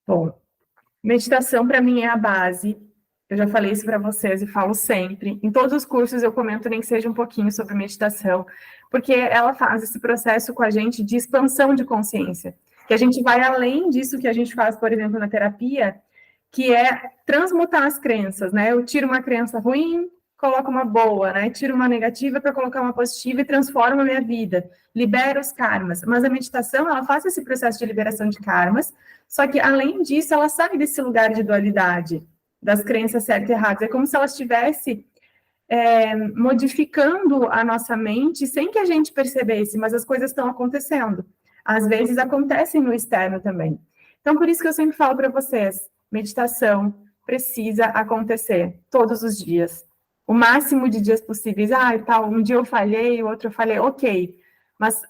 Bom, meditação para mim é a base. Eu já falei isso para vocês e falo sempre. Em todos os cursos eu comento nem que seja um pouquinho sobre meditação, porque ela faz esse processo com a gente de expansão de consciência, que a gente vai além disso que a gente faz, por exemplo, na terapia, que é transmutar as crenças, né? Eu tiro uma crença ruim, coloco uma boa, né? Tiro uma negativa para colocar uma positiva e transformo a minha vida, libero os karmas. Mas a meditação, ela faz esse processo de liberação de karmas, só que além disso, ela sai desse lugar de dualidade, das crenças certas e erradas. É como se ela estivesse modificando a nossa mente sem que a gente percebesse, mas as coisas estão acontecendo. Às vezes acontecem no externo também. Então, por isso que eu sempre falo para vocês, meditação precisa acontecer todos os dias. O máximo de dias possíveis. Tal, um dia eu falhei, o outro eu falei, ok. Mas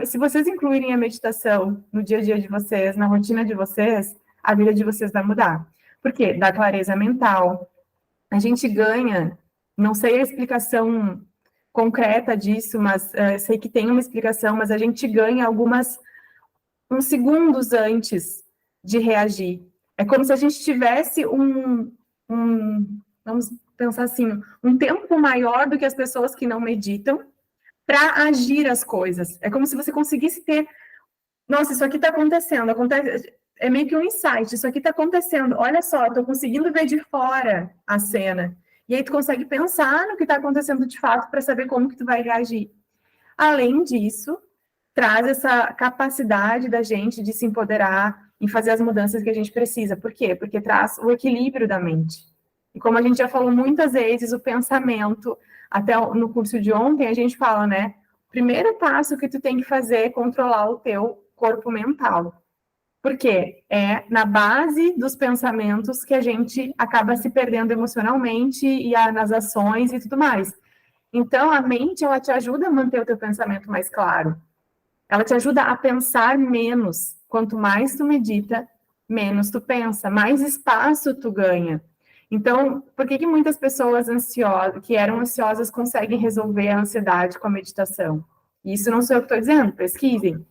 se vocês incluírem a meditação no dia a dia de vocês, na rotina de vocês, a vida de vocês vai mudar. Por quê? Dá clareza mental. A gente ganha, não sei a explicação concreta disso, mas sei que tem uma explicação, mas a gente ganha uns segundos antes de reagir. É como se a gente tivesse vamos pensar assim, um tempo maior do que as pessoas que não meditam para agir as coisas. É como se você conseguisse ter, nossa, isso aqui está acontecendo, é meio que um insight, isso aqui está acontecendo, olha só, estou conseguindo ver de fora a cena. E aí tu consegue pensar no que está acontecendo de fato para saber como que tu vai reagir. Além disso, traz essa capacidade da gente de se empoderar e fazer as mudanças que a gente precisa. Por quê? Porque traz o equilíbrio da mente. E como a gente já falou muitas vezes, o pensamento, até no curso de ontem, a gente fala, né? O primeiro passo que tu tem que fazer é controlar o teu corpo mental. Por quê? É na base dos pensamentos que a gente acaba se perdendo emocionalmente e nas ações e tudo mais. Então, a mente, ela te ajuda a manter o teu pensamento mais claro. Ela te ajuda a pensar menos. Quanto mais tu medita, menos tu pensa, mais espaço tu ganha. Então, por que muitas pessoas que eram ansiosas conseguem resolver a ansiedade com a meditação? Isso não sou eu que estou dizendo, pesquisem.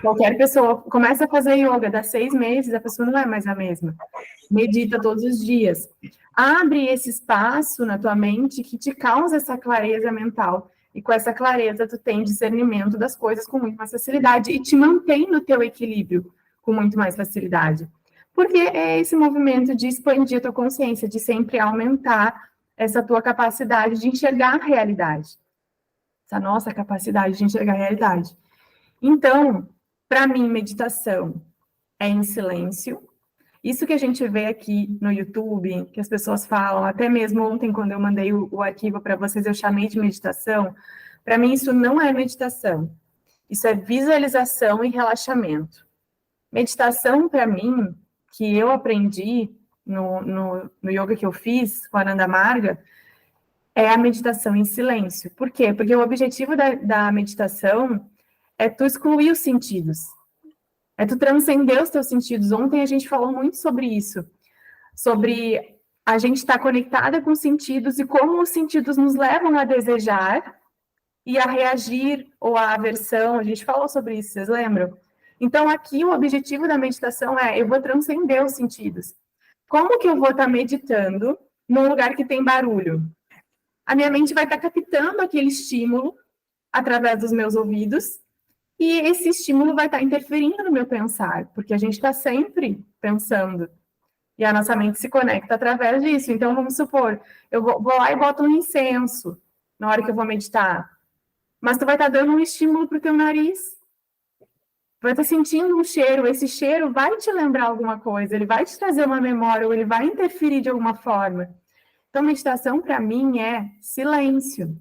Qualquer pessoa começa a fazer yoga, dá 6 meses, a pessoa não é mais a mesma. Medita todos os dias. Abre esse espaço na tua mente que te causa essa clareza mental. E com essa clareza, tu tem discernimento das coisas com muito mais facilidade e te mantém no teu equilíbrio com muito mais facilidade. Porque é esse movimento de expandir a tua consciência, de sempre aumentar essa tua capacidade de enxergar a realidade. Essa nossa capacidade de enxergar a realidade. Então, para mim, meditação é em silêncio. Isso que a gente vê aqui no YouTube, que as pessoas falam, até mesmo ontem, quando eu mandei o arquivo para vocês, eu chamei de meditação. Para mim, isso não é meditação. Isso é visualização e relaxamento. Meditação, para mim, que eu aprendi no yoga que eu fiz com a Ananda Marga, é a meditação em silêncio. Por quê? Porque o objetivo da meditação é tu excluir os sentidos. É tu transcender os teus sentidos. Ontem a gente falou muito sobre isso. Sobre a gente estar conectada com os sentidos e como os sentidos nos levam a desejar e a reagir ou a aversão. A gente falou sobre isso, vocês lembram? Então, aqui o objetivo da meditação é eu vou transcender os sentidos. Como que eu vou estar meditando num lugar que tem barulho? A minha mente vai estar captando aquele estímulo através dos meus ouvidos e esse estímulo vai estar interferindo no meu pensar, porque a gente está sempre pensando. E a nossa mente se conecta através disso. Então, vamos supor, eu vou lá e boto um incenso na hora que eu vou meditar. Mas tu vai estar dando um estímulo para o teu nariz. Vai estar sentindo um cheiro. Esse cheiro vai te lembrar alguma coisa, ele vai te trazer uma memória, ou ele vai interferir de alguma forma. Então, meditação, para mim, é silêncio.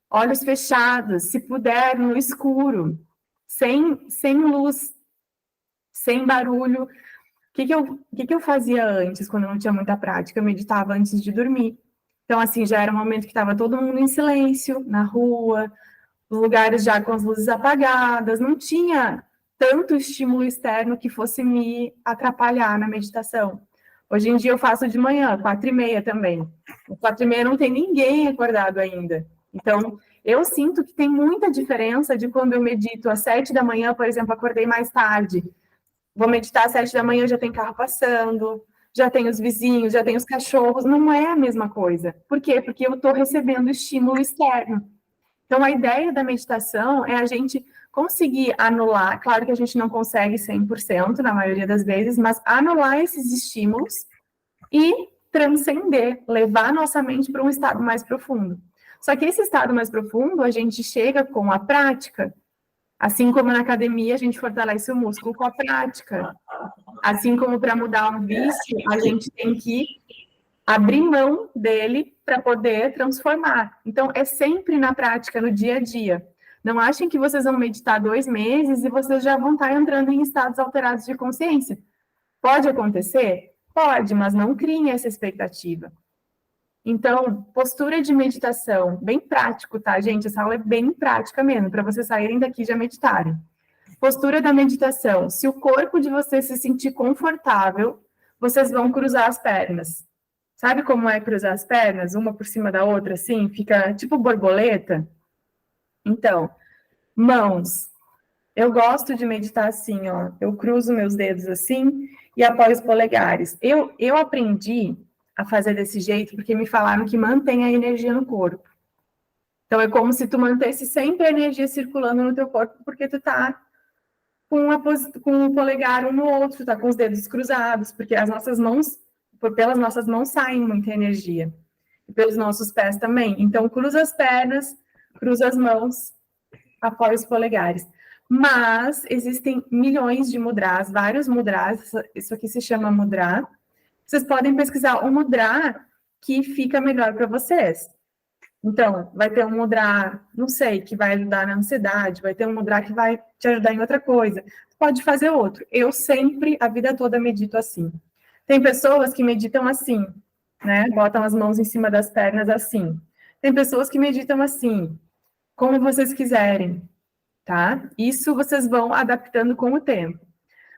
Olhos fechados, se puder, no escuro. Sem luz, sem barulho. O que eu fazia antes, quando eu não tinha muita prática? Eu meditava antes de dormir. Então, assim, já era um momento que estava todo mundo em silêncio, na rua, os lugares já com as luzes apagadas, não tinha tanto estímulo externo que fosse me atrapalhar na meditação. Hoje em dia eu faço de manhã, 4h30 também. 4h30 não tem ninguém acordado ainda. Então, eu sinto que tem muita diferença de quando eu medito às 7 da manhã, por exemplo, acordei mais tarde. vou meditar às 7 da manhã, já tem carro passando, já tem os vizinhos, já tem os cachorros. Não é a mesma coisa. Por quê? Porque eu estou recebendo estímulo externo. Então, a ideia da meditação é a gente conseguir anular, claro que a gente não consegue 100% na maioria das vezes, mas anular esses estímulos e transcender, levar nossa mente para um estado mais profundo. Só que esse estado mais profundo, a gente chega com a prática, assim como na academia a gente fortalece o músculo com a prática. Assim como para mudar um vício, a gente tem que abrir mão dele para poder transformar. Então, é sempre na prática, no dia a dia. Não achem que vocês vão meditar 2 meses e vocês já vão estar entrando em estados alterados de consciência. Pode acontecer? Pode, mas não criem essa expectativa. Então, postura de meditação, bem prático, tá, gente? Essa aula é bem prática mesmo, para vocês saírem daqui e já meditarem. Postura da meditação. Se o corpo de vocês se sentir confortável, vocês vão cruzar as pernas. Sabe como é cruzar as pernas? Uma por cima da outra, assim? Fica tipo borboleta? Então, mãos. Eu gosto de meditar assim, ó. Eu cruzo meus dedos assim e apoio os polegares. Eu aprendi a fazer desse jeito porque me falaram que mantém a energia no corpo. Então, é como se tu mantesse sempre a energia circulando no teu corpo, porque tu tá com o polegar um no outro, tá com os dedos cruzados, porque as nossas mãos, pelas nossas mãos saem muita energia. E pelos nossos pés também. Então, cruza as pernas, cruza as mãos, apoia os polegares. Mas existem milhões de mudras, vários mudras, isso aqui se chama mudra. Vocês podem pesquisar o mudra que fica melhor para vocês. Então, vai ter um mudra, não sei, que vai ajudar na ansiedade, vai ter um mudra que vai te ajudar em outra coisa. Pode fazer outro. Eu sempre, a vida toda, medito assim. Tem pessoas que meditam assim, né? Botam as mãos em cima das pernas assim. Tem pessoas que meditam assim, como vocês quiserem, tá? Isso vocês vão adaptando com o tempo.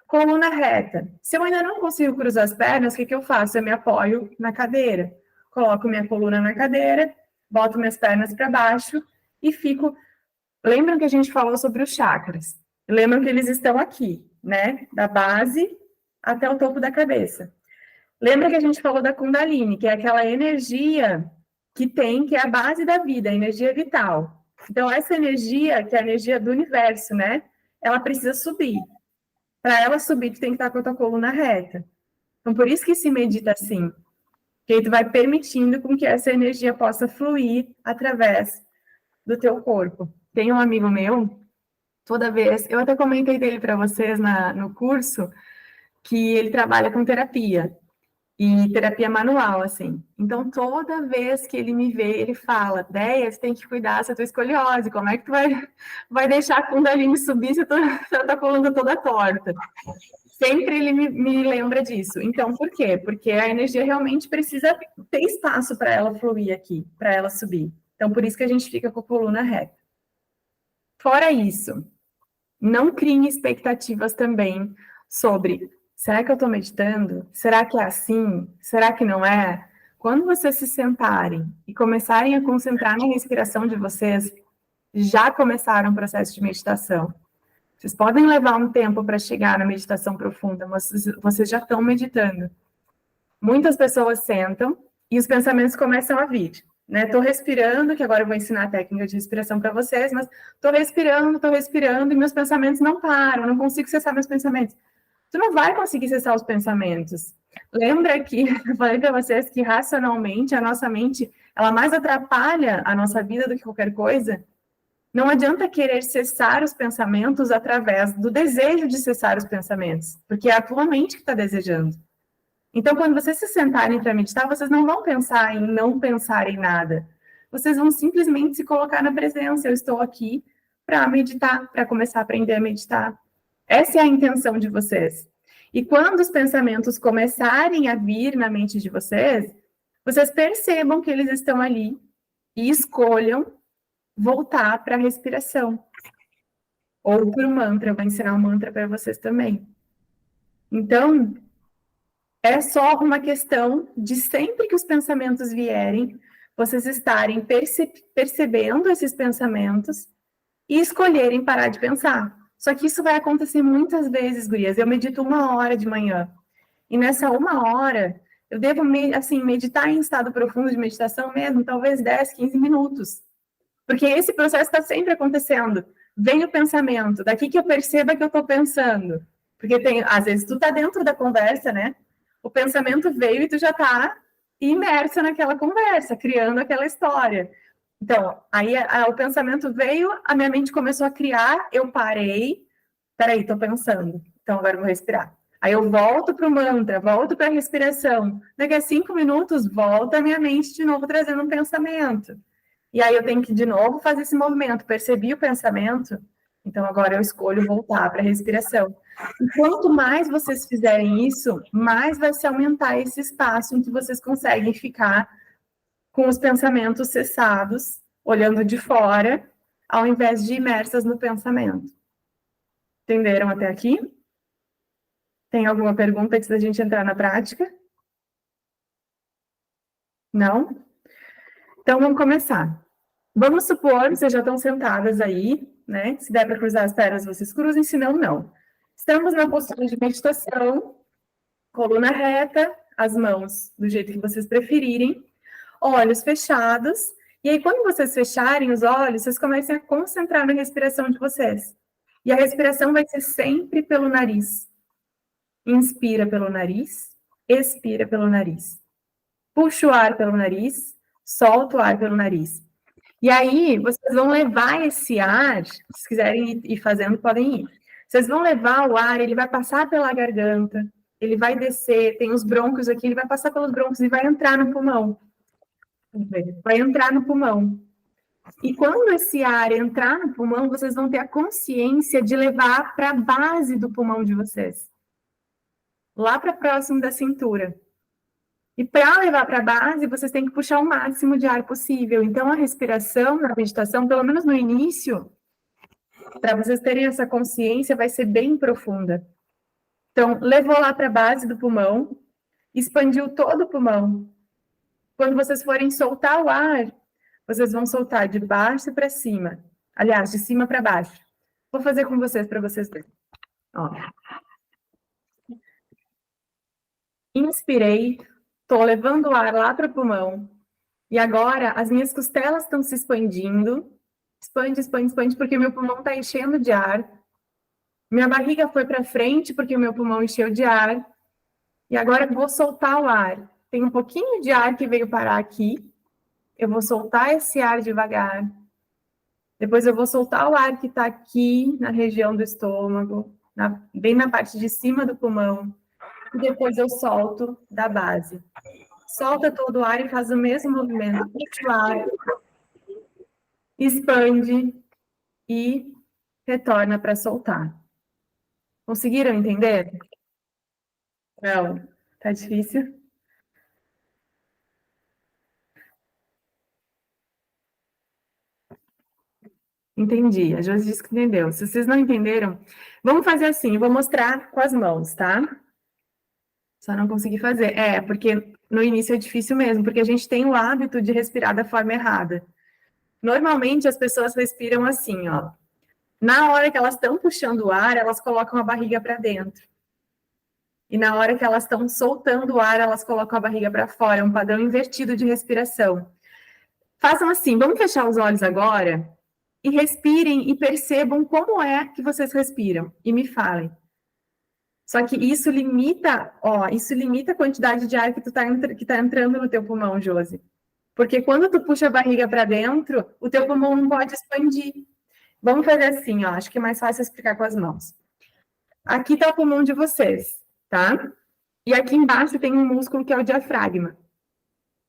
Coluna reta. Se eu ainda não consigo cruzar as pernas, o que eu faço? Eu me apoio na cadeira. Coloco minha coluna na cadeira, boto minhas pernas para baixo e fico... Lembram que a gente falou sobre os chakras? Lembram que eles estão aqui, né? Da base até o topo da cabeça. Lembra que a gente falou da Kundalini, que é aquela energia que é a base da vida, a energia vital. Então, essa energia, que é a energia do universo, né? Ela precisa subir. Para ela subir, tu tem que estar com a tua coluna reta. Então, por isso que se medita assim. Que aí tu vai permitindo com que essa energia possa fluir através do teu corpo. Tem um amigo meu, toda vez... Eu até comentei dele para vocês no curso, que ele trabalha com terapia. E terapia manual, assim. Então, toda vez que ele me vê, ele fala, Déia, você tem que cuidar da tua escoliose, como é que tu vai deixar a Kundalini subir se a tua coluna toda torta? Sempre ele me lembra disso. Então, por quê? Porque a energia realmente precisa ter espaço para ela fluir aqui, para ela subir. Então, por isso que a gente fica com a coluna reta. Fora isso, não criem expectativas também sobre... Será que eu estou meditando? Será que é assim? Será que não é? Quando vocês se sentarem e começarem a concentrar na respiração de vocês, já começaram o processo de meditação. Vocês podem levar um tempo para chegar na meditação profunda, mas vocês já estão meditando. Muitas pessoas sentam e os pensamentos começam a vir. Estou respirando, que agora eu vou ensinar a técnica de respiração para vocês, mas estou respirando e meus pensamentos não param, eu não consigo cessar meus pensamentos. Tu não vai conseguir cessar os pensamentos. Lembra que eu falei para vocês que racionalmente a nossa mente, ela mais atrapalha a nossa vida do que qualquer coisa? Não adianta querer cessar os pensamentos através do desejo de cessar os pensamentos, porque é a tua mente que está desejando. Então, quando vocês se sentarem para meditar, vocês não vão pensar em não pensar em nada. Vocês vão simplesmente se colocar na presença. Eu estou aqui para meditar, para começar a aprender a meditar. Essa é a intenção de vocês. E quando os pensamentos começarem a vir na mente de vocês, vocês percebam que eles estão ali e escolham voltar para a respiração. Ou para o mantra. Eu vou ensinar um mantra para vocês também. Então, é só uma questão de sempre que os pensamentos vierem, vocês estarem percebendo esses pensamentos e escolherem parar de pensar. Só que isso vai acontecer muitas vezes, gurias. Eu medito 1 hora de manhã. E nessa 1 hora, eu devo, assim, meditar em estado profundo de meditação mesmo, talvez 10, 15 minutos. Porque esse processo está sempre acontecendo. Vem o pensamento, daqui que eu perceba que eu estou pensando. Porque tem, às vezes tu tá dentro da conversa, né? O pensamento veio e tu já tá imersa naquela conversa, criando aquela história. Então, aí o pensamento veio, a minha mente começou a criar, eu parei, peraí, tô pensando, então agora eu vou respirar. Aí eu volto para o mantra, volto para a respiração. Daqui a 5 minutos, volta a minha mente de novo trazendo um pensamento. E aí eu tenho que, de novo, fazer esse movimento. Percebi o pensamento, então agora eu escolho voltar para a respiração. E quanto mais vocês fizerem isso, mais vai se aumentar esse espaço em que vocês conseguem ficar com os pensamentos cessados, olhando de fora, ao invés de imersas no pensamento. Entenderam até aqui? Tem alguma pergunta antes da gente entrar na prática? Não? Então vamos começar. Vamos supor, vocês já estão sentadas aí, né? Se der para cruzar as pernas, vocês cruzem, se não, não. Estamos na postura de meditação, coluna reta, as mãos do jeito que vocês preferirem, olhos fechados. E aí, quando vocês fecharem os olhos, vocês comecem a concentrar na respiração de vocês. E a respiração vai ser sempre pelo nariz. Inspira pelo nariz, expira pelo nariz. Puxa o ar pelo nariz, solta o ar pelo nariz. E aí, vocês vão levar esse ar, se quiserem ir fazendo, podem ir. Vocês vão levar o ar, ele vai passar pela garganta, ele vai descer, tem os brônquios aqui, ele vai passar pelos brônquios e vai entrar no pulmão. Vai entrar no pulmão. E quando esse ar entrar no pulmão, vocês vão ter a consciência de levar para a base do pulmão de vocês. Lá para próximo da cintura. E para levar para a base, vocês têm que puxar o máximo de ar possível. Então, a respiração na meditação, pelo menos no início, para vocês terem essa consciência, vai ser bem profunda. Então, levou lá para a base do pulmão, expandiu todo o pulmão. Quando vocês forem soltar o ar, vocês vão soltar de baixo para cima. Aliás, de cima para baixo. Vou fazer com vocês, para vocês verem. Ó. Inspirei, estou levando o ar lá para o pulmão. E agora, as minhas costelas estão se expandindo. Expande, expande, expande, porque meu pulmão está enchendo de ar. Minha barriga foi para frente, porque o meu pulmão encheu de ar. E agora eu vou soltar o ar. Tem um pouquinho de ar que veio parar aqui. Eu vou soltar esse ar devagar. Depois eu vou soltar o ar que está aqui na região do estômago, bem na parte de cima do pulmão. E depois eu solto da base. Solta todo o ar e faz o mesmo movimento. Puxa o ar, expande e retorna para soltar. Conseguiram entender? Não. Tá difícil? Entendi. A Josi disse que entendeu. Se vocês não entenderam, vamos fazer assim. Eu vou mostrar com as mãos, tá? Só não consegui fazer. Porque no início é difícil mesmo, porque a gente tem o hábito de respirar da forma errada. Normalmente as pessoas respiram assim, ó. Na hora que elas estão puxando o ar, elas colocam a barriga para dentro. E na hora que elas estão soltando o ar, elas colocam a barriga para fora. É um padrão invertido de respiração. Façam assim, vamos fechar os olhos agora e respirem e percebam como é que vocês respiram. E me falem. Só que isso limita, isso limita a quantidade de ar que tá entrando no teu pulmão, Josi. Porque quando tu puxa a barriga para dentro, o teu pulmão não pode expandir. Vamos fazer assim, ó, acho que é mais fácil explicar com as mãos. Aqui está o pulmão de vocês, tá? E aqui embaixo tem um músculo que é o diafragma.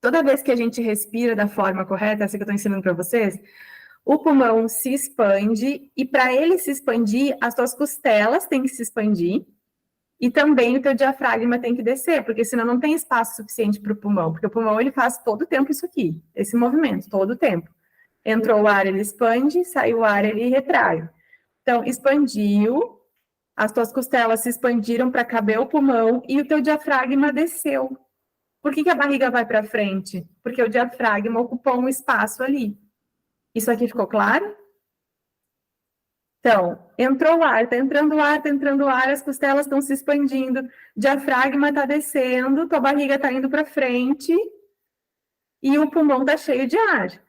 Toda vez que a gente respira da forma correta, essa que eu estou ensinando para vocês, o pulmão se expande e para ele se expandir, as tuas costelas têm que se expandir e também o teu diafragma tem que descer, porque senão não tem espaço suficiente para o pulmão, porque o pulmão ele faz todo o tempo isso aqui, esse movimento, todo o tempo. Entrou o ar, ele expande, saiu o ar, ele retrai. Então, expandiu, as tuas costelas se expandiram para caber o pulmão e o teu diafragma desceu. Por que a barriga vai para frente? Porque o diafragma ocupou um espaço ali. Isso aqui ficou claro? Então, entrou o ar, está entrando o ar, está entrando o ar, as costelas estão se expandindo, diafragma está descendo, tua barriga está indo para frente e o pulmão está cheio de ar.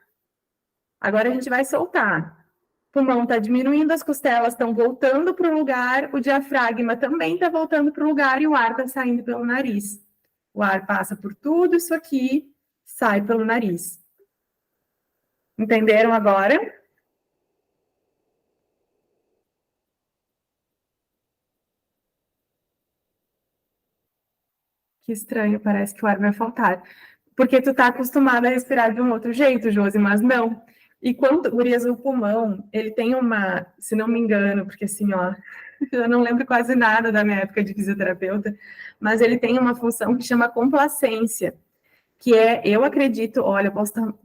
Agora a gente vai soltar. O pulmão está diminuindo, as costelas estão voltando para o lugar, o diafragma também está voltando para o lugar e o ar está saindo pelo nariz. O ar passa por tudo isso aqui, sai pelo nariz. Entenderam agora? Que estranho, parece que o ar vai faltar. Porque tu tá acostumada a respirar de um outro jeito, Josi, mas não. E quando, gurias, o pulmão, ele tem uma, se não me engano, porque assim, ó, eu não lembro quase nada da minha época de fisioterapeuta, mas ele tem uma função que chama complacência, que é, eu acredito, olha,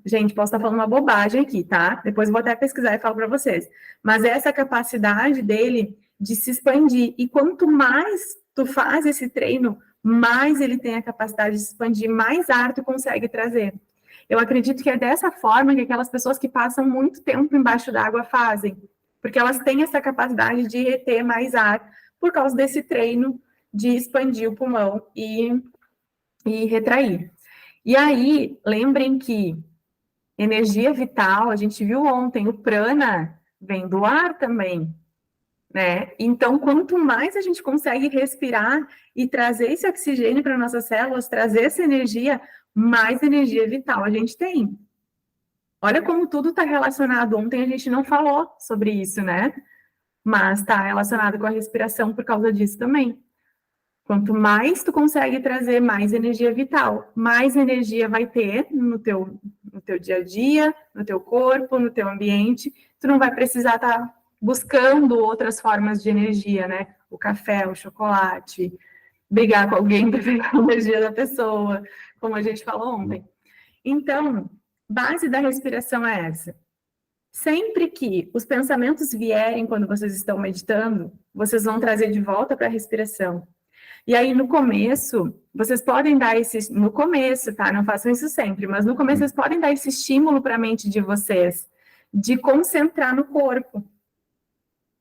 gente, posso estar falando uma bobagem aqui, tá? Depois eu vou até pesquisar e falo para vocês. Mas é essa capacidade dele de se expandir. E quanto mais tu faz esse treino, mais ele tem a capacidade de se expandir, mais ar tu consegue trazer. Eu acredito que é dessa forma que aquelas pessoas que passam muito tempo embaixo d'água fazem, porque elas têm essa capacidade de reter mais ar por causa desse treino de expandir o pulmão e retrair. E aí, lembrem que energia vital, a gente viu ontem, o prana vem do ar também, né? Então, quanto mais a gente consegue respirar e trazer esse oxigênio para nossas células, trazer essa energia, mais energia vital a gente tem. Olha como tudo está relacionado. Ontem a gente não falou sobre isso, né? Mas está relacionado com a respiração por causa disso também. Quanto mais tu consegue trazer mais energia vital, mais energia vai ter no teu dia a dia, no teu corpo, no teu ambiente. Tu não vai precisar estar buscando outras formas de energia, né? O café, o chocolate, brigar com alguém para pegar a energia da pessoa, como a gente falou ontem. Então, base da respiração é essa. Sempre que os pensamentos vierem quando vocês estão meditando, vocês vão trazer de volta para a respiração. E aí, no começo, vocês podem dar esse... No começo, tá? Não façam isso sempre, mas no começo vocês podem dar esse estímulo para a mente de vocês, de concentrar no corpo.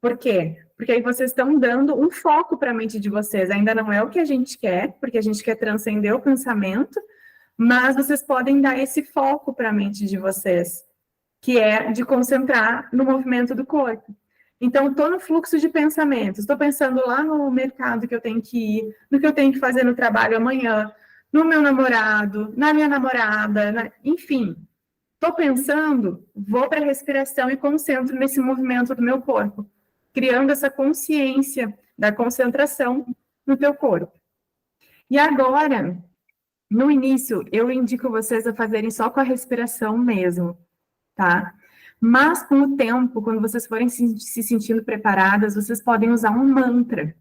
Por quê? Porque aí vocês estão dando um foco para a mente de vocês. Ainda não é o que a gente quer, porque a gente quer transcender o pensamento, mas vocês podem dar esse foco para a mente de vocês, que é de concentrar no movimento do corpo. Então, estou no fluxo de pensamentos, estou pensando lá no mercado que eu tenho que ir, no que eu tenho que fazer no trabalho amanhã, no meu namorado, na minha namorada, enfim. Estou pensando, vou para a respiração e concentro nesse movimento do meu corpo, criando essa consciência da concentração no teu corpo. E agora, no início, eu indico vocês a fazerem só com a respiração mesmo, tá? Mas, com o tempo, quando vocês forem se sentindo preparadas, vocês podem usar um mantra.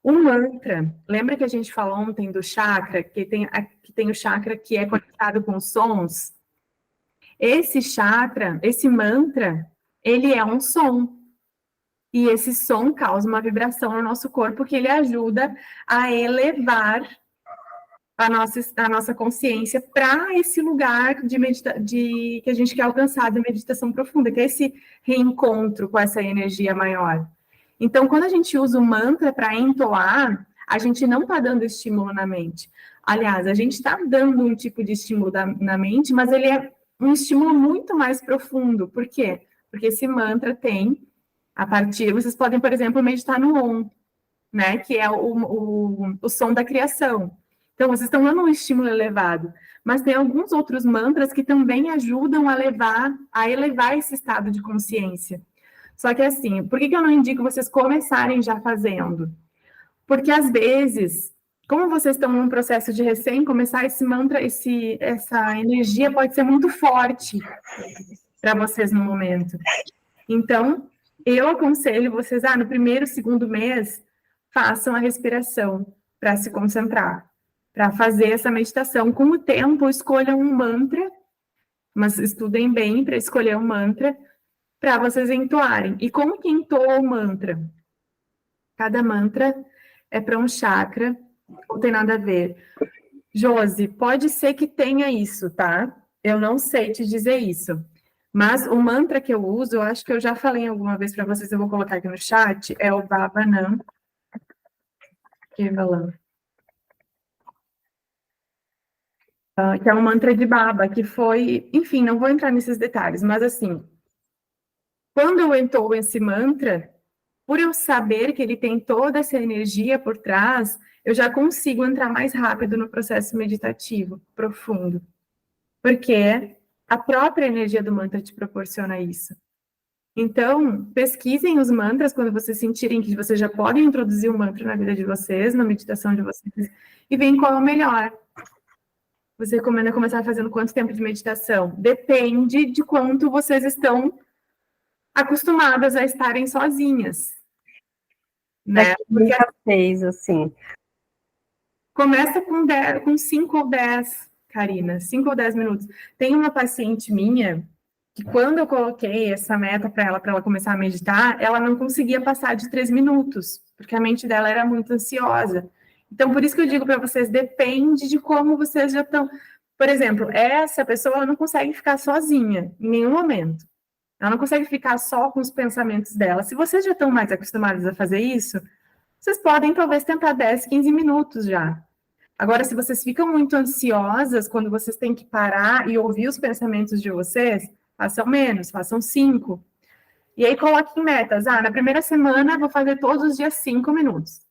Um mantra, lembra que a gente falou ontem do chakra, que tem o chakra que é conectado com os sons? Esse chakra, esse mantra, ele é um som. E esse som causa uma vibração no nosso corpo que ele ajuda a elevar a nossa consciência para esse lugar que a gente quer alcançar de meditação profunda, que é esse reencontro com essa energia maior. Então, quando a gente usa o mantra para entoar, a gente não está dando estímulo na mente. Aliás, a gente está dando um tipo de estímulo na mente, mas ele é um estímulo muito mais profundo. Por quê? Porque esse mantra tem, vocês podem, por exemplo, meditar no Om, né? Que é o som da criação. Então, vocês estão dando um estímulo elevado, mas tem alguns outros mantras que também ajudam a elevar esse estado de consciência. Só que assim, por que eu não indico vocês começarem já fazendo? Porque às vezes, como vocês estão num processo de recém começar, esse mantra, essa energia pode ser muito forte para vocês no momento. Então, eu aconselho vocês, no primeiro, segundo mês, façam a respiração para se concentrar, para fazer essa meditação. Com o tempo, escolham um mantra, mas estudem bem para escolher um mantra para vocês entoarem. E como que entoa o mantra? Cada mantra é para um chakra, não tem nada a ver. Josi, pode ser que tenha isso, tá? Eu não sei te dizer isso. Mas o mantra que eu uso, eu acho que eu já falei alguma vez para vocês, eu vou colocar aqui no chat, é o Bhavanam Kevalam, que é um mantra de Baba, que foi, enfim, não vou entrar nesses detalhes, mas assim, quando eu entoo esse mantra, por eu saber que ele tem toda essa energia por trás, eu já consigo entrar mais rápido no processo meditativo profundo, porque a própria energia do mantra te proporciona isso. Então, pesquisem os mantras quando vocês sentirem que vocês já podem introduzir um mantra na vida de vocês, na meditação de vocês, e veem qual é o melhor. Você recomenda começar fazendo quanto tempo de meditação? Depende de quanto vocês estão acostumadas a estarem sozinhas, Pra né? quem Porque nunca fez, assim. começa com 5 ou 10, Karina, 5 ou 10 minutos. Tem uma paciente minha que quando eu coloquei essa meta para ela começar a meditar, ela não conseguia passar de 3 minutos, porque a mente dela era muito ansiosa. Então, por isso que eu digo para vocês, depende de como vocês já estão. Por exemplo, essa pessoa ela não consegue ficar sozinha em nenhum momento. Ela não consegue ficar só com os pensamentos dela. Se vocês já estão mais acostumados a fazer isso, vocês podem talvez tentar 10, 15 minutos já. Agora, se vocês ficam muito ansiosas quando vocês têm que parar e ouvir os pensamentos de vocês, façam menos, façam 5. E aí coloquem metas. Ah, na primeira semana vou fazer todos os dias 5 minutos.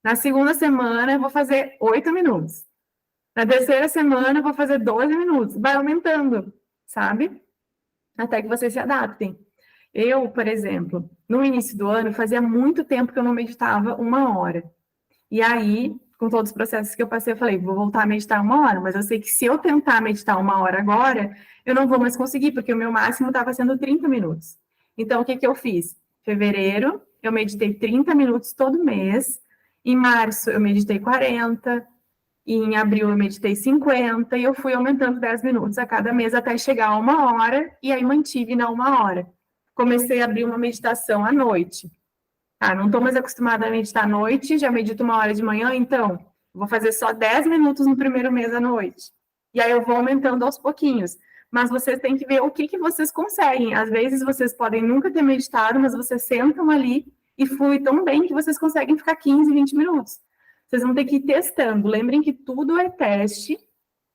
Na segunda semana vou fazer 8 minutos. Na terceira semana vou fazer 12 minutos. Vai aumentando, sabe? Até que vocês se adaptem. Eu, por exemplo, no início do ano, fazia muito tempo que eu não meditava 1 hora. E aí, com todos os processos que eu passei, eu falei, vou voltar a meditar 1 hora, mas eu sei que se eu tentar meditar 1 hora agora, eu não vou mais conseguir, porque o meu máximo estava sendo 30 minutos. Então, o que que eu fiz? Fevereiro, eu meditei 30 minutos todo mês. Em março, eu meditei 40. E em abril, eu meditei 50. E eu fui aumentando 10 minutos a cada mês até chegar a 1 hora. E aí, mantive na 1 hora. Comecei a abrir uma meditação à noite. Ah, não estou mais acostumada a meditar à noite, já medito 1 hora de manhã, então vou fazer só 10 minutos no primeiro mês à noite. E aí eu vou aumentando aos pouquinhos. Mas vocês têm que ver o que vocês conseguem. Às vezes vocês podem nunca ter meditado, mas vocês sentam ali e flui tão bem que vocês conseguem ficar 15, 20 minutos. Vocês vão ter que ir testando. Lembrem que tudo é teste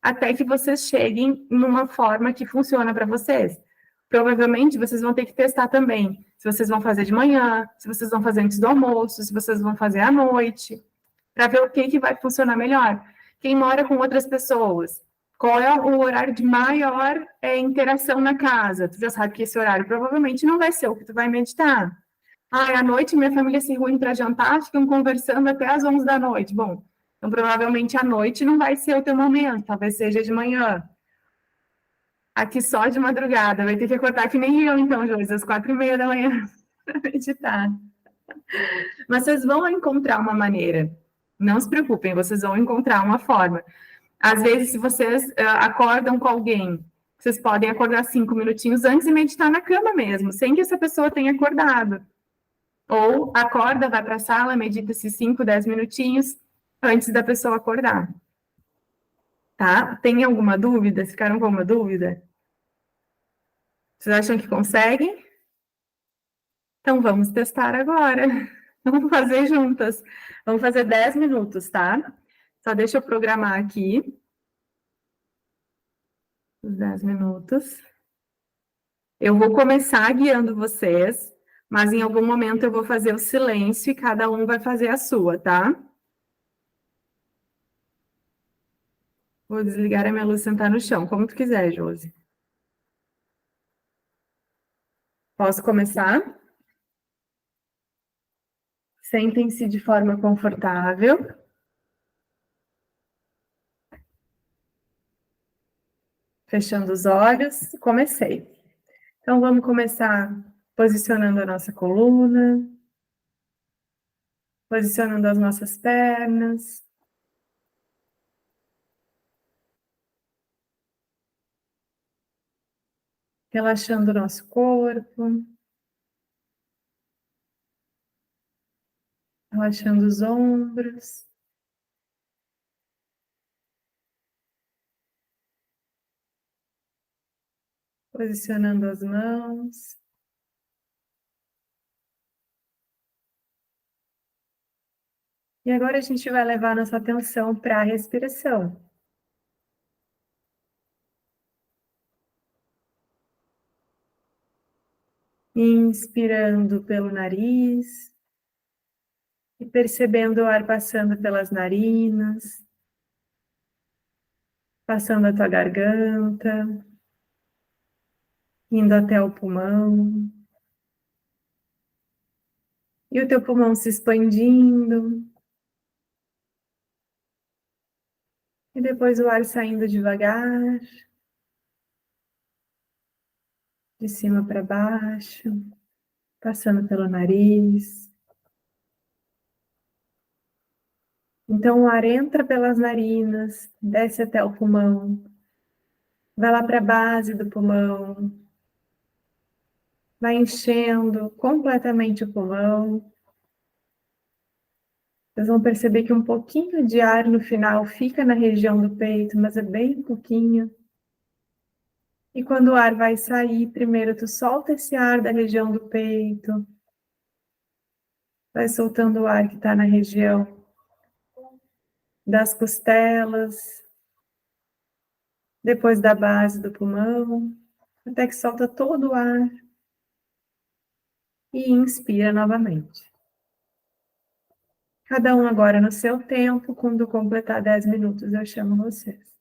até que vocês cheguem numa forma que funciona para vocês. Provavelmente vocês vão ter que testar também se vocês vão fazer de manhã, se vocês vão fazer antes do almoço, se vocês vão fazer à noite, para ver o que vai funcionar melhor. Quem mora com outras pessoas, qual é o horário de maior interação na casa? Tu já sabe que esse horário provavelmente não vai ser o que tu vai meditar. Ah, à noite minha família se reúne para jantar, ficam conversando até às 11 da noite. Bom, então provavelmente à noite não vai ser o teu momento, talvez seja de manhã. Aqui só de madrugada, vai ter que acordar que nem eu, então, Josi, às 4:30 da manhã para meditar. Mas vocês vão encontrar uma maneira. Não se preocupem, vocês vão encontrar uma forma. Às vezes, se vocês acordam com alguém, vocês podem acordar 5 minutinhos antes e meditar na cama mesmo, sem que essa pessoa tenha acordado. Ou acorda, vai para a sala, medita esses 5, 10 minutinhos antes da pessoa acordar. Tá? Tem alguma dúvida? Ficaram com alguma dúvida? Vocês acham que conseguem? Então vamos testar agora. Vamos fazer juntas. Vamos fazer 10 minutos, tá? Só deixa eu programar aqui os 10 minutos. Eu vou começar guiando vocês, mas em algum momento eu vou fazer o silêncio e cada um vai fazer a sua, tá? Vou desligar a minha luz e sentar no chão, como tu quiser, Josi. Posso começar? Sentem-se de forma confortável. Fechando os olhos, comecei. Então, vamos começar posicionando a nossa coluna, posicionando as nossas pernas, relaxando o nosso corpo, relaxando os ombros, Posicionando as mãos. E agora a gente vai levar nossa atenção para a respiração. Inspirando pelo nariz e percebendo o ar passando pelas narinas, passando a tua garganta, indo até o pulmão. E o teu pulmão se expandindo. E depois o ar saindo devagar, de cima para baixo, passando pelo nariz. Então o ar entra pelas narinas, desce até o pulmão, vai lá para a base do pulmão, vai enchendo completamente o pulmão. Vocês vão perceber que um pouquinho de ar no final fica na região do peito, mas é bem pouquinho. E quando o ar vai sair, primeiro tu solta esse ar da região do peito, vai soltando o ar que está na região das costelas, depois da base do pulmão, até que solta todo o ar e inspira novamente. Cada um agora no seu tempo, quando completar 10 minutos eu chamo vocês.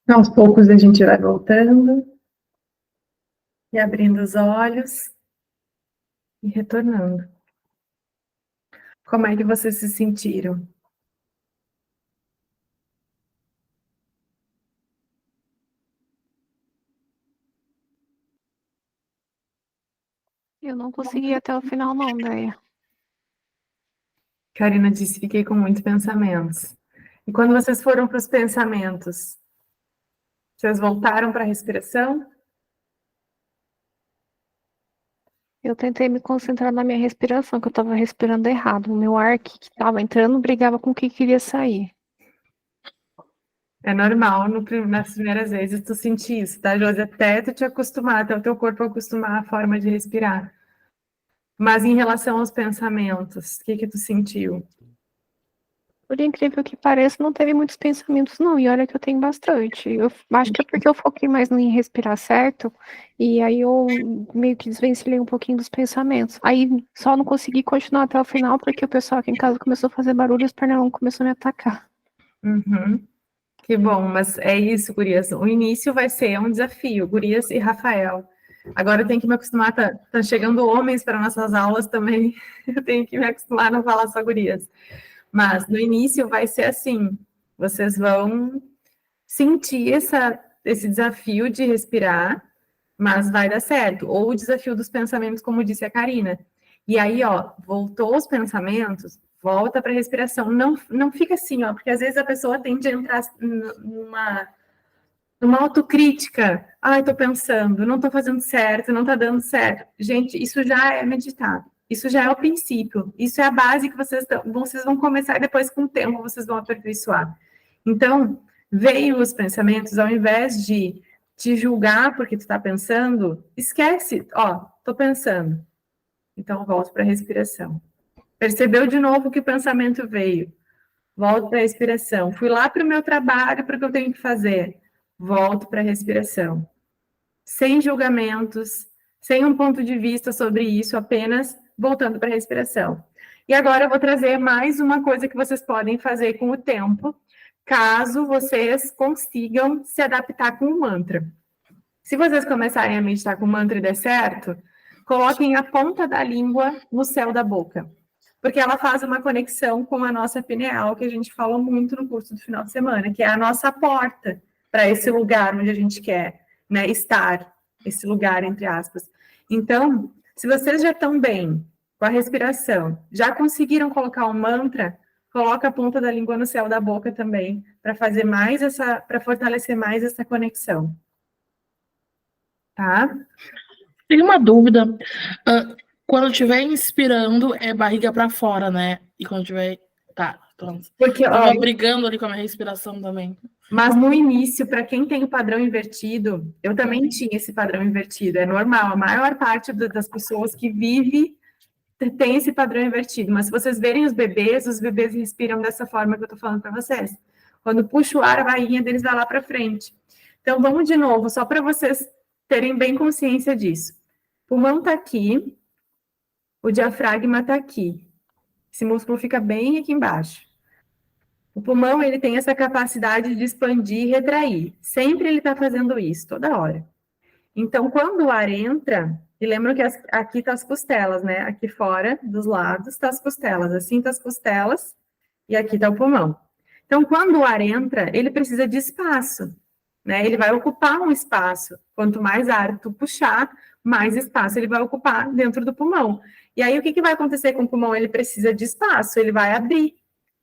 Aos poucos a gente vai voltando e abrindo os olhos e retornando. Como é que vocês se sentiram? Eu não consegui ir até o final, não, Deia. Karina disse, fiquei com muitos pensamentos. E quando vocês foram para os pensamentos, vocês voltaram para a respiração? Eu tentei me concentrar na minha respiração, que eu estava respirando errado. O meu ar que estava entrando brigava com o que queria sair. É normal nas primeiras vezes tu sentir isso, tá, Josi? Até tu te acostumar, até o teu corpo acostumar à forma de respirar. Mas em relação aos pensamentos, o que que tu sentiu? Por incrível que pareça, não teve muitos pensamentos, não. E olha que eu tenho bastante. Eu acho que é porque eu foquei mais em respirar certo. E aí eu meio que desvencilhei um pouquinho dos pensamentos. Aí só não consegui continuar até o final porque o pessoal aqui em casa começou a fazer barulho e os pernilongos começaram a me atacar. Uhum. Que bom, mas é isso, gurias. O início vai ser um desafio, gurias e Rafael. Agora eu tenho que me acostumar, tá chegando homens para nossas aulas também. Eu tenho que me acostumar a não falar só gurias. Mas no início vai ser assim, vocês vão sentir esse desafio de respirar, mas vai dar certo. Ou o desafio dos pensamentos, como disse a Karina. E aí, ó, voltou os pensamentos, volta para a respiração. Não fica assim, ó, porque às vezes a pessoa tende a entrar numa autocrítica. Ai, tô pensando, não tô fazendo certo, não tá dando certo. Gente, isso já é meditar. Isso já é o princípio. Isso é a base que vocês vão começar e depois, com o tempo, vocês vão aperfeiçoar. Então, veio os pensamentos, ao invés de te julgar porque tu está pensando, esquece, ó, tô pensando. Então, volto para a respiração. Percebeu de novo que o pensamento veio. Volto para a respiração. Fui lá para o meu trabalho, para o que eu tenho que fazer. Volto para a respiração. Sem julgamentos, sem um ponto de vista sobre isso, apenas voltando para a respiração. E agora eu vou trazer mais uma coisa que vocês podem fazer com o tempo, caso vocês consigam se adaptar com o mantra. Se vocês começarem a meditar com o mantra e der certo, coloquem a ponta da língua no céu da boca, porque ela faz uma conexão com a nossa pineal, que a gente falou muito no curso do final de semana, que é a nossa porta para esse lugar onde a gente quer, né, estar, esse lugar, entre aspas. Então, se vocês já estão bem com a respiração, já conseguiram colocar um mantra, coloca a ponta da língua no céu da boca também, para fazer mais para fortalecer mais essa conexão. Tá? Tem uma dúvida. Quando estiver inspirando, é barriga para fora, né? E quando estiver. Tá, pronto. Porque, tava ó, brigando ali com a minha respiração também. Mas no início, para quem tem o padrão invertido, eu também tinha esse padrão invertido, é normal. A maior parte das pessoas que vive tem esse padrão invertido. Mas se vocês verem os bebês respiram dessa forma que eu estou falando para vocês. Quando puxa o ar, a barriguinha deles vai lá para frente. Então, vamos de novo, só para vocês terem bem consciência disso. O pulmão está aqui, o diafragma está aqui. Esse músculo fica bem aqui embaixo. O pulmão, ele tem essa capacidade de expandir e retrair. Sempre ele está fazendo isso, toda hora. Então, quando o ar entra, e lembram que aqui está as costelas, né? Aqui fora, dos lados, está as costelas. Assim está as costelas, e aqui está o pulmão. Então, quando o ar entra, ele precisa de espaço, né? Ele vai ocupar um espaço. Quanto mais ar tu puxar, mais espaço ele vai ocupar dentro do pulmão. E aí, o que vai acontecer com o pulmão? Ele precisa de espaço, ele vai abrir.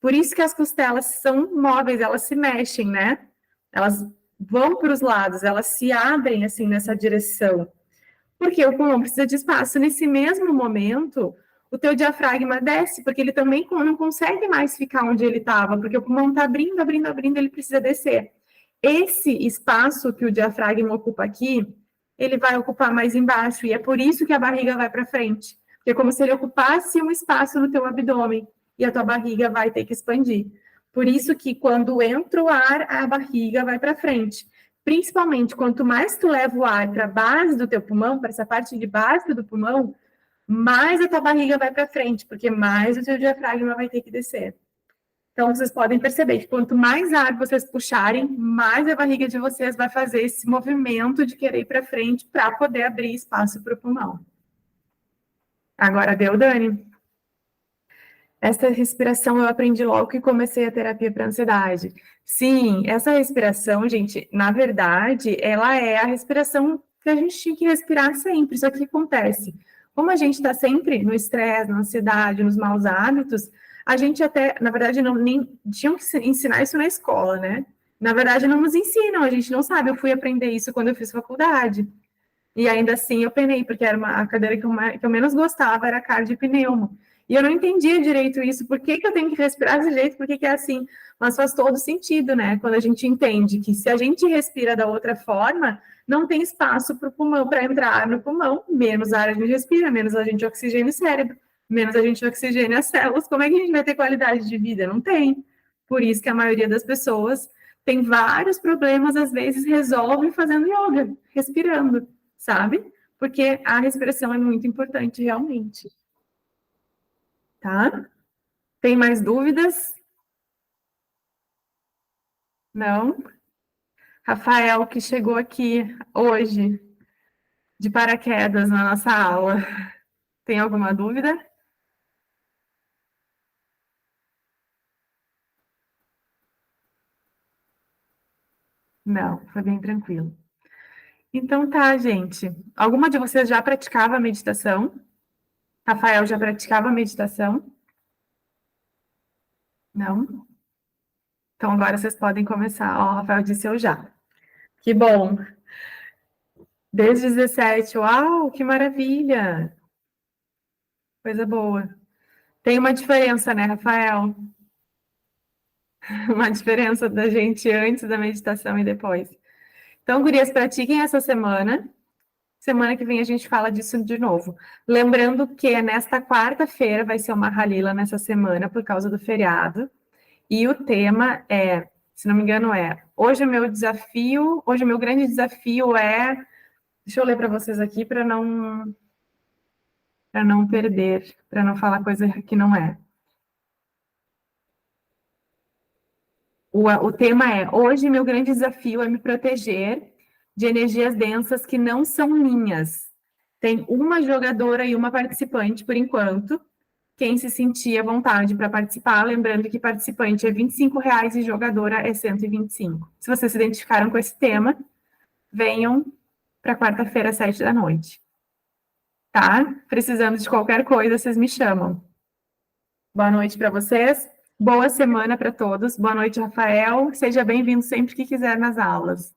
Por isso que as costelas são móveis, elas se mexem, né? Elas vão para os lados, elas se abrem assim nessa direção. Porque o pulmão precisa de espaço. Nesse mesmo momento, o teu diafragma desce, porque ele também não consegue mais ficar onde ele estava, porque o pulmão está abrindo, abrindo, abrindo, ele precisa descer. Esse espaço que o diafragma ocupa aqui, ele vai ocupar mais embaixo, e é por isso que a barriga vai para frente. Porque é como se ele ocupasse um espaço no teu abdômen, e a tua barriga vai ter que expandir. Por isso que quando entra o ar, a barriga vai para frente. Principalmente, quanto mais tu leva o ar para a base do teu pulmão, para essa parte de baixo do pulmão, mais a tua barriga vai para frente, porque mais o teu diafragma vai ter que descer. Então, vocês podem perceber que quanto mais ar vocês puxarem, mais a barriga de vocês vai fazer esse movimento de querer ir para frente para poder abrir espaço para o pulmão. Agora deu, Dani? Essa respiração eu aprendi logo que comecei a terapia para ansiedade. Sim, essa respiração, gente, na verdade, ela é a respiração que a gente tinha que respirar sempre. Só que acontece? Como a gente está sempre no estresse, na ansiedade, nos maus hábitos, a gente até, na verdade, nem tinham que ensinar isso na escola, né? Na verdade, não nos ensinam, a gente não sabe. Eu fui aprender isso quando eu fiz faculdade. E ainda assim eu penei, porque era a cadeira que eu menos gostava, era cardio e pneumo. E eu não entendia direito isso, por que eu tenho que respirar desse jeito, por que é assim? Mas faz todo sentido, né? Quando a gente entende que se a gente respira da outra forma, não tem espaço para o pulmão, para entrar no pulmão, menos ar a gente respira, menos a gente oxigênio o cérebro, menos a gente oxigênio as células, como é que a gente vai ter qualidade de vida? Não tem. Por isso que a maioria das pessoas tem vários problemas, às vezes resolve fazendo yoga, respirando, sabe? Porque a respiração é muito importante, realmente. Tá? Tem mais dúvidas? Não? Rafael, que chegou aqui hoje, de paraquedas na nossa aula, tem alguma dúvida? Não, foi bem tranquilo. Então tá, gente. Alguma de vocês já praticava meditação? Rafael já praticava meditação? Não? Então agora vocês podem começar. Ó, o Rafael disse eu já. Que bom. Desde 17, uau, que maravilha. Coisa boa. Tem uma diferença, né, Rafael? Uma diferença da gente antes da meditação e depois. Então, gurias, pratiquem essa semana. Semana que vem a gente fala disso de novo. Lembrando que nesta quarta-feira vai ser uma Halila nessa semana por causa do feriado. E o tema é, se não me engano, hoje o meu grande desafio é, deixa eu ler para vocês aqui para não perder, para não falar coisa que não é. O tema é, hoje meu grande desafio é me proteger de energias densas que não são minhas. Tem uma jogadora e uma participante, por enquanto. Quem se sentir à vontade para participar, lembrando que participante é R$ 25 e jogadora é 125. Se vocês se identificaram com esse tema, venham para quarta-feira, às 7 da noite. Tá? Precisando de qualquer coisa, vocês me chamam. Boa noite para vocês. Boa semana para todos. Boa noite, Rafael. Seja bem-vindo sempre que quiser nas aulas.